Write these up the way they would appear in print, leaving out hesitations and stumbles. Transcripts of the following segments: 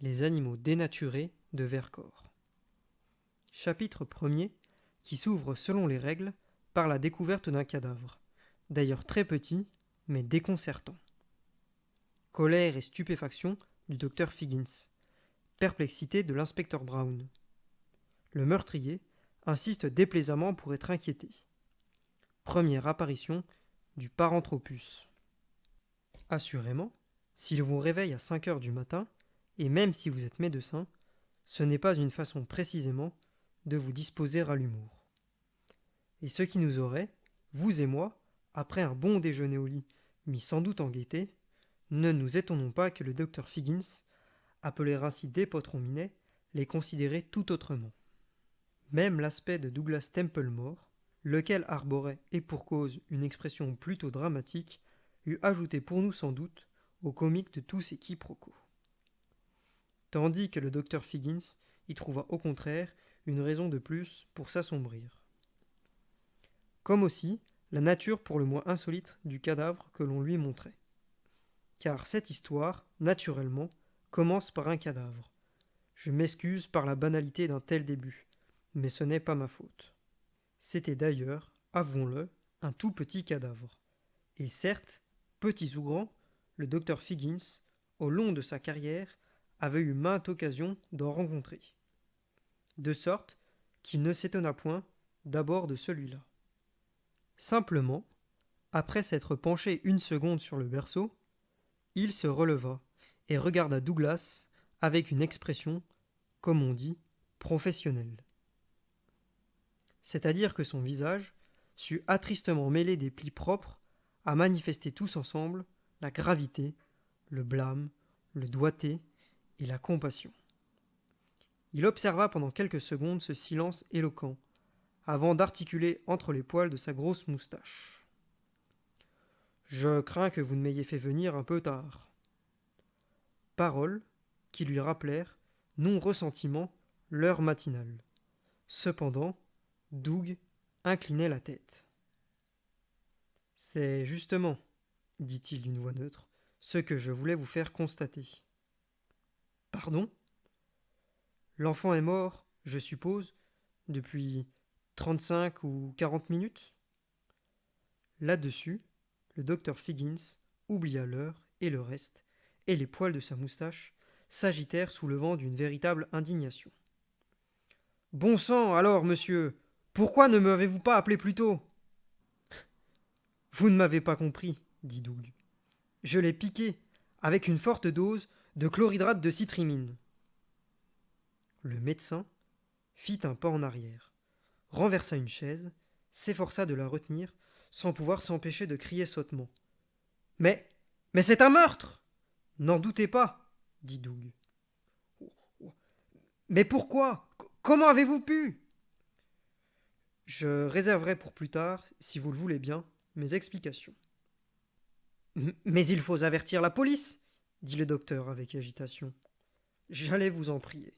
Les animaux dénaturés de Vercors. Chapitre 1er qui s'ouvre selon les règles par la découverte d'un cadavre, d'ailleurs très petit, mais déconcertant. Colère et stupéfaction du docteur Figgins. Perplexité de l'inspecteur Brown. Le meurtrier insiste déplaisamment pour être inquiété. Première apparition du Paranthropus. Assurément, s'il vous réveille à 5 heures du matin, et même si vous êtes médecin, ce n'est pas une façon précisément de vous disposer à l'humour. Et ce qui nous aurait, vous et moi, après un bon déjeuner au lit, mis sans doute en gaieté, ne nous étonnons pas que le docteur Figgins, appelé ainsi des potrons minets, les considérait tout autrement. Même l'aspect de Douglas Templemore, lequel arborait, et pour cause, une expression plutôt dramatique, eût ajouté pour nous sans doute au comique de tous ces quiproquos. Tandis que le docteur Figgins y trouva au contraire une raison de plus pour s'assombrir. Comme aussi la nature pour le moins insolite du cadavre que l'on lui montrait. Car cette histoire, naturellement, commence par un cadavre. Je m'excuse par la banalité d'un tel début, mais ce n'est pas ma faute. C'était d'ailleurs, avouons-le, un tout petit cadavre. Et certes, petit ou grand, le docteur Figgins, au long de sa carrière, avait eu mainte occasion d'en rencontrer. De sorte qu'il ne s'étonna point d'abord de celui-là. Simplement, après s'être penché une seconde sur le berceau, il se releva et regarda Douglas avec une expression, comme on dit, professionnelle. C'est-à-dire que son visage sut attristement mêler des plis propres à manifester tous ensemble la gravité, le blâme, le doigté et la compassion. Il observa pendant quelques secondes ce silence éloquent, avant d'articuler entre les poils de sa grosse moustache. « Je crains que vous ne m'ayez fait venir un peu tard. » Paroles qui lui rappelèrent, non ressentiment, l'heure matinale. Cependant, Doug inclinait la tête. « C'est justement, dit-il d'une voix neutre, ce que je voulais vous faire constater. »« Pardon ? L'enfant est mort, je suppose, depuis 35 ou 40 minutes ?» Là-dessus, le docteur Figgins oublia l'heure et le reste, et les poils de sa moustache s'agitèrent sous le vent d'une véritable indignation. « Bon sang, alors, monsieur, pourquoi ne m'avez-vous pas appelé plus tôt ?»« Vous ne m'avez pas compris, dit Doug. Je l'ai piqué avec une forte dose de chlorhydrate de citrimine. » Le médecin fit un pas en arrière, renversa une chaise, s'efforça de la retenir, sans pouvoir s'empêcher de crier sottement. « Mais c'est un meurtre !»« N'en doutez pas, dit Doug. « Mais pourquoi ? Comment avez-vous pu ?» Je réserverai pour plus tard, si vous le voulez bien, mes explications. « Mais il faut avertir la police, dit le docteur avec agitation. J'allais vous en prier.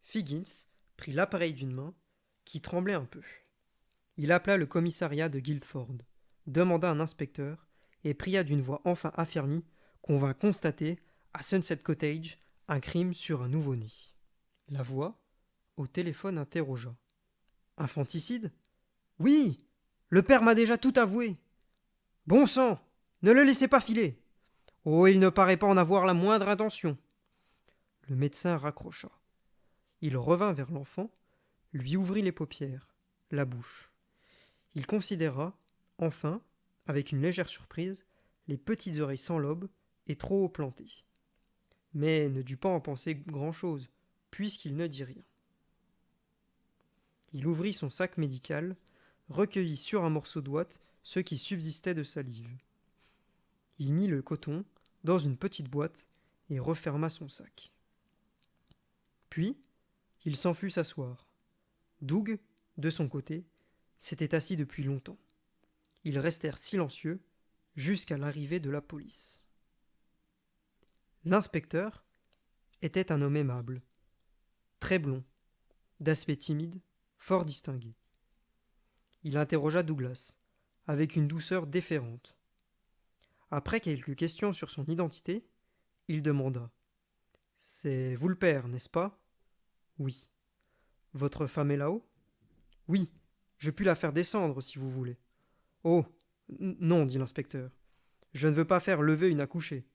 Figgins prit l'appareil d'une main, qui tremblait un peu. Il appela le commissariat de Guildford, demanda un inspecteur, et pria d'une voix enfin affermie qu'on vint constater, à Sunset Cottage, un crime sur un nouveau-né. La voix, au téléphone, interrogea. « Infanticide ? Oui, le père m'a déjà tout avoué. Bon sang, ne le laissez pas filer. Oh, il ne paraît pas en avoir la moindre intention. » Le médecin raccrocha. Il revint vers l'enfant, lui ouvrit les paupières, la bouche. Il considéra, enfin, avec une légère surprise, les petites oreilles sans lobe et trop haut plantées. Mais ne dut pas en penser grand-chose, puisqu'il ne dit rien. Il ouvrit son sac médical, recueillit sur un morceau d'ouate ce qui subsistait de salive. Il mit le coton dans une petite boîte et referma son sac. Puis, il s'en fut s'asseoir. Doug, de son côté, s'était assis depuis longtemps. Ils restèrent silencieux jusqu'à l'arrivée de la police. L'inspecteur était un homme aimable, très blond, d'aspect timide, fort distingué. Il interrogea Douglas, avec une douceur déférente. Après quelques questions sur son identité, il demanda « C'est vous le père, n'est-ce pas? Oui. Votre femme est là-haut? Oui. Je puis la faire descendre si vous voulez. Oh, non, dit l'inspecteur. Je ne veux pas faire lever une accouchée.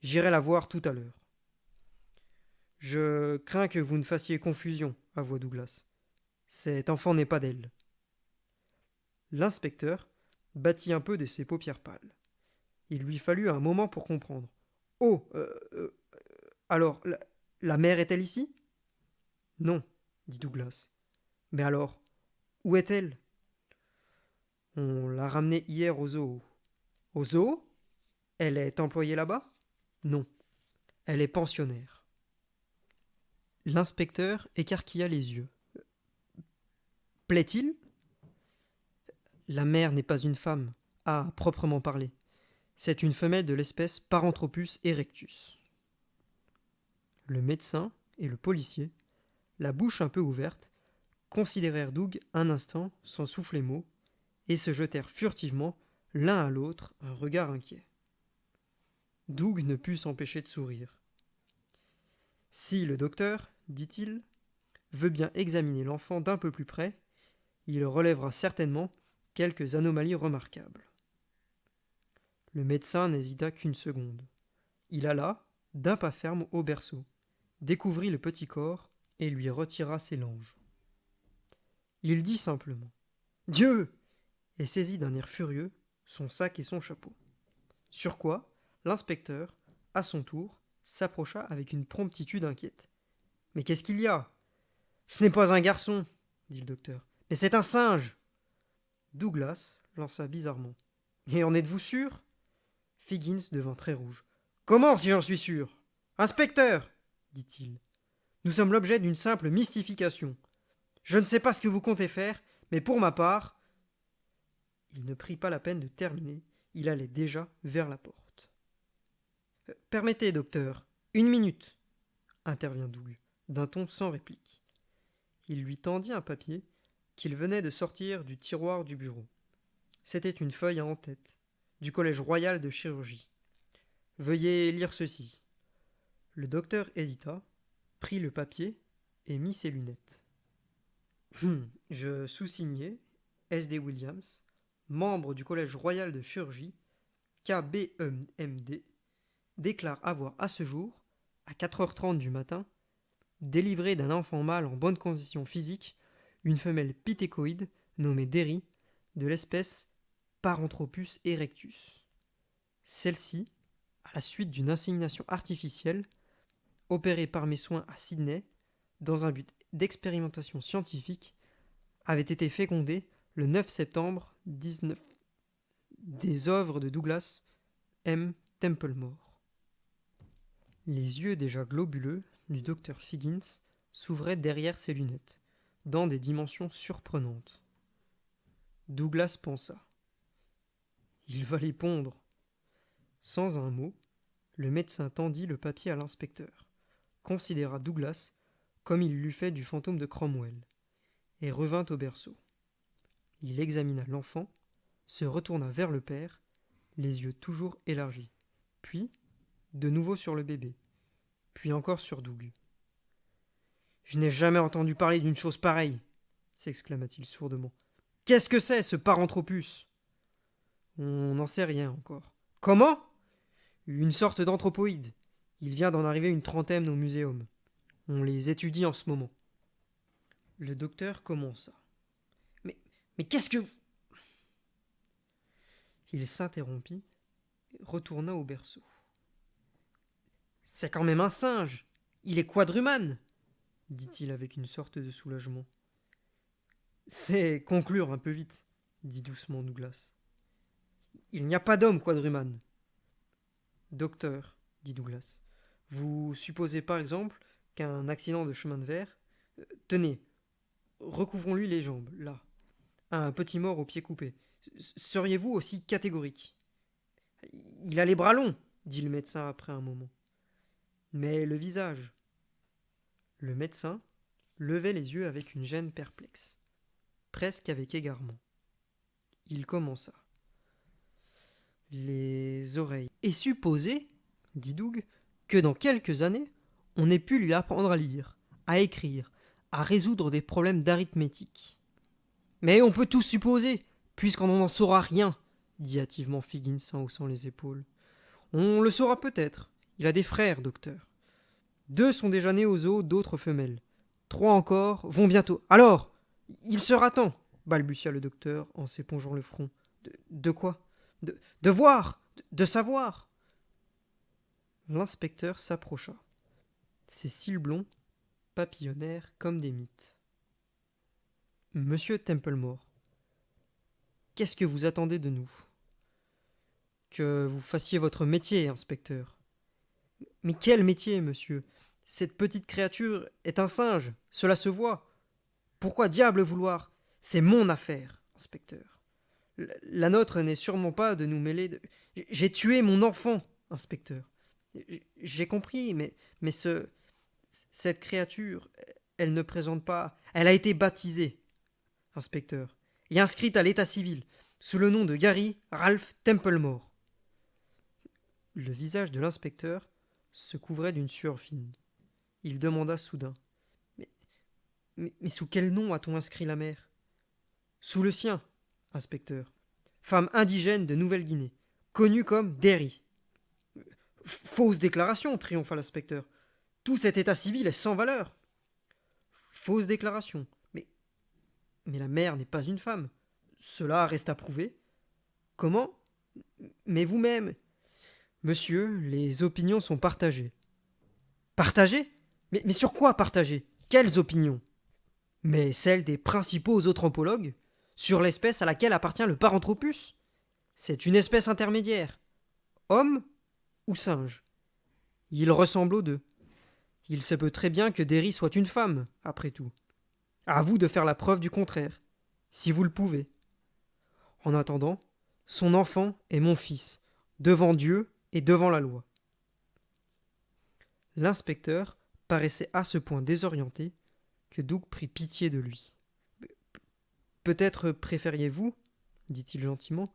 J'irai la voir tout à l'heure. Je crains que vous ne fassiez confusion, avoua Douglas. Cet enfant n'est pas d'elle. L'inspecteur battit un peu de ses paupières pâles. Il lui fallut un moment pour comprendre. Oh, alors, la mère est-elle ici? Non, dit Douglas. Mais alors, où est-elle? On l'a ramenée hier au zoo. Au zoo? Elle est employée là-bas? Non, elle est pensionnaire. L'inspecteur écarquilla les yeux. Plaît-il? La mère n'est pas une femme, à proprement parler. C'est une femelle de l'espèce Paranthropus erectus. Le médecin et le policier, la bouche un peu ouverte, considérèrent Doug un instant sans souffler mot et se jetèrent furtivement l'un à l'autre un regard inquiet. Doug ne put s'empêcher de sourire. Si le docteur, dit-il, veut bien examiner l'enfant d'un peu plus près, il relèvera certainement quelques anomalies remarquables. Le médecin n'hésita qu'une seconde. Il alla, d'un pas ferme, au berceau, découvrit le petit corps et lui retira ses langes. Il dit simplement Dieu et saisit d'un air furieux son sac et son chapeau. Sur quoi, l'inspecteur, à son tour, s'approcha avec une promptitude inquiète. Mais qu'est-ce qu'il y a? Ce n'est pas un garçon, dit le docteur, mais c'est un singe. Douglas lança bizarrement. Et en êtes-vous sûr? Figgins devint très rouge. Comment si j'en suis sûr? Inspecteur, dit-il, nous sommes l'objet d'une simple mystification. Je ne sais pas ce que vous comptez faire, mais pour ma part. Il ne prit pas la peine de terminer, il allait déjà vers la porte. Permettez, docteur, une minute, intervint Doug, d'un ton sans réplique. Il lui tendit un papier qu'il venait de sortir du tiroir du bureau. C'était une feuille à en-tête, du Collège royal de chirurgie. Veuillez lire ceci. Le docteur hésita, prit le papier et mit ses lunettes. Je sous-signais S.D. Williams, membre du Collège royal de chirurgie, KBMD, déclare avoir à ce jour, à 4h30 du matin, délivré d'un enfant mâle en bonne condition physique, une femelle pithécoïde nommée Derry, de l'espèce Paranthropus erectus. Celle-ci, à la suite d'une insémination artificielle, opérée par mes soins à Sydney, dans un but d'expérimentation scientifique, avait été fécondée le 9 septembre 19 des œuvres de Douglas M. Templemore. Les yeux déjà globuleux du docteur Figgins s'ouvraient derrière ses lunettes, dans des dimensions surprenantes. Douglas pensa. Il va les pondre. Sans un mot, le médecin tendit le papier à l'inspecteur, considéra Douglas comme il l'eût fait du fantôme de Cromwell, et revint au berceau. Il examina l'enfant, se retourna vers le père, les yeux toujours élargis, puis de nouveau sur le bébé, puis encore sur Doug. Je n'ai jamais entendu parler d'une chose pareille, s'exclama-t-il sourdement. Qu'est-ce que c'est, ce Paranthropus? On n'en sait rien encore. Comment? Une sorte d'anthropoïde. Il vient d'en arriver une trentaine au muséum. On les étudie en ce moment. Le docteur commença. Mais qu'est-ce que... Il s'interrompit et retourna au berceau. C'est quand même un singe. Il est quadrumane, dit-il avec une sorte de soulagement. C'est conclure un peu vite, dit doucement Douglas. Il n'y a pas d'homme quadrumane. Docteur, dit Douglas, vous supposez par exemple qu'un accident de chemin de fer... tenez, recouvrons-lui les jambes, là. Un petit mort au pied coupé. Seriez-vous aussi catégorique? Il a les bras longs, dit le médecin après un moment. Mais le visage? Le médecin levait les yeux avec une gêne perplexe, presque avec égarement. Il commença. Les oreilles. Et supposez, dit Doug, que dans quelques années, on ait pu lui apprendre à lire, à écrire, à résoudre des problèmes d'arithmétique. Mais on peut tout supposer, puisqu'on n'en saura rien, dit hâtivement Figgins en haussant les épaules. On le saura peut-être. Il a des frères, docteur. 2 sont déjà nés aux zoo, d'autres femelles. 3 encore vont bientôt. Alors, il sera temps, balbutia le docteur en s'épongeant le front. De quoi de voir, de savoir. L'inspecteur s'approcha. Ses cils blonds papillonnèrent comme des mites. Monsieur Templemore, qu'est-ce que vous attendez de nous? Que vous fassiez votre métier, inspecteur. Mais quel métier, monsieur? Cette petite créature est un singe, cela se voit. Pourquoi diable vouloir? C'est mon affaire, inspecteur. La nôtre n'est sûrement pas de nous mêler de... J'ai tué mon enfant, inspecteur. J'ai compris, mais cette créature, elle ne présente pas... Elle a été baptisée, inspecteur, et inscrite à l'état civil, sous le nom de Gary Ralph Templemore. Le visage de l'inspecteur se couvrait d'une sueur fine. Il demanda soudain. Mais sous quel nom a-t-on inscrit la mère? Sous le sien, inspecteur. Femme indigène de Nouvelle-Guinée, connue comme Derry. Fausse déclaration, triompha l'inspecteur. Tout cet état civil est sans valeur. Fausse déclaration. Mais la mère n'est pas une femme. Cela reste à prouver. Comment? Mais vous-même. Monsieur, les opinions sont partagées. Partagées? Mais sur quoi partagées? Quelles opinions? Mais celles des principaux anthropologues sur l'espèce à laquelle appartient le Paranthropus. C'est une espèce intermédiaire. Homme ou singe? Il ressemble aux deux. Il se peut très bien que Derry soit une femme, après tout. À vous de faire la preuve du contraire, si vous le pouvez. En attendant, son enfant est mon fils, devant Dieu et devant la loi. L'inspecteur paraissait à ce point désorienté que Doug prit pitié de lui. Peut-être préfériez-vous, dit-il gentiment,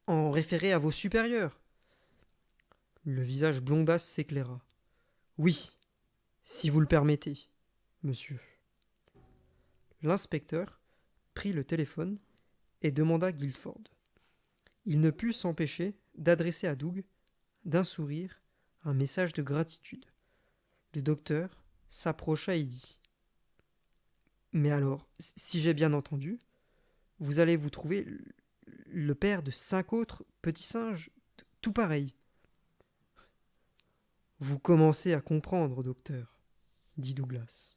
en référer à vos supérieurs. Le visage blondasse s'éclaira. Oui, si vous le permettez, monsieur. L'inspecteur prit le téléphone et demanda Guildford. Il ne put s'empêcher d'adresser à Doug, d'un sourire, un message de gratitude. Le docteur s'approcha et dit « Mais alors, si j'ai bien entendu, vous allez vous trouver le père de 5 autres petits singes, tout pareils. » Vous commencez à comprendre, docteur, dit Douglas.